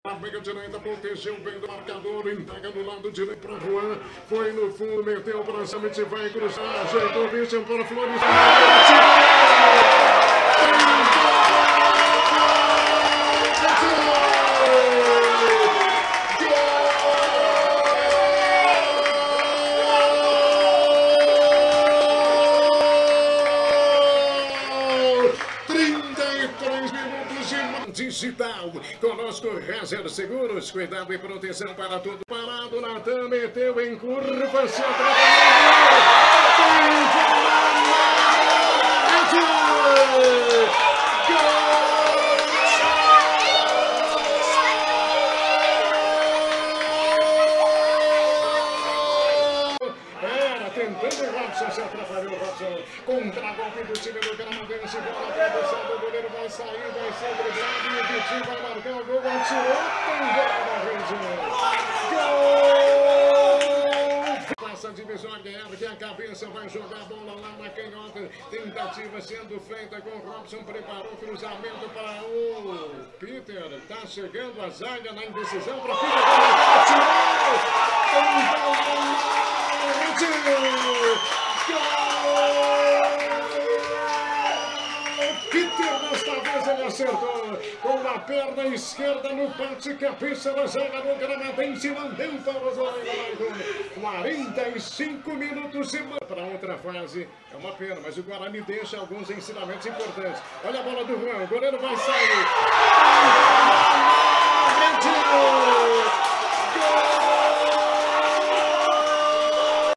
A meia direita protegeu bem do marcador, entrega do lado direito para Juan, foi no fundo, meteu para cima, vai cruzar, ajeitou o bicho para Flores. Digital, conosco Rezer Seguros, cuidado e proteção para tudo. Parado, Natan meteu em curva, se atrapalhou. Tentando o Robson, se atrapalhou o Robson. Contra-golpe do time do Gramadense. Bola atravessada, o goleiro vai sair, vai ser driblado e o Vitinho vai marcar o gol. Atirou, tem gol da rede. Gol! Passa a divisória, ergue a cabeça, vai jogar a bola lá na canhota. Tentativa sendo feita com o Robson, preparou o cruzamento para o Peter. Tá chegando a zaga na indecisão para Peter. Atirou! Peter, desta vez ele acertou com a perna esquerda no bate-cabeça da zaga do Gramadense, mandou para o goleiro. 45 minutos e para outra fase. É uma pena, mas o Guarani deixa alguns ensinamentos importantes. Olha a bola do Juan, o goleiro vai sair.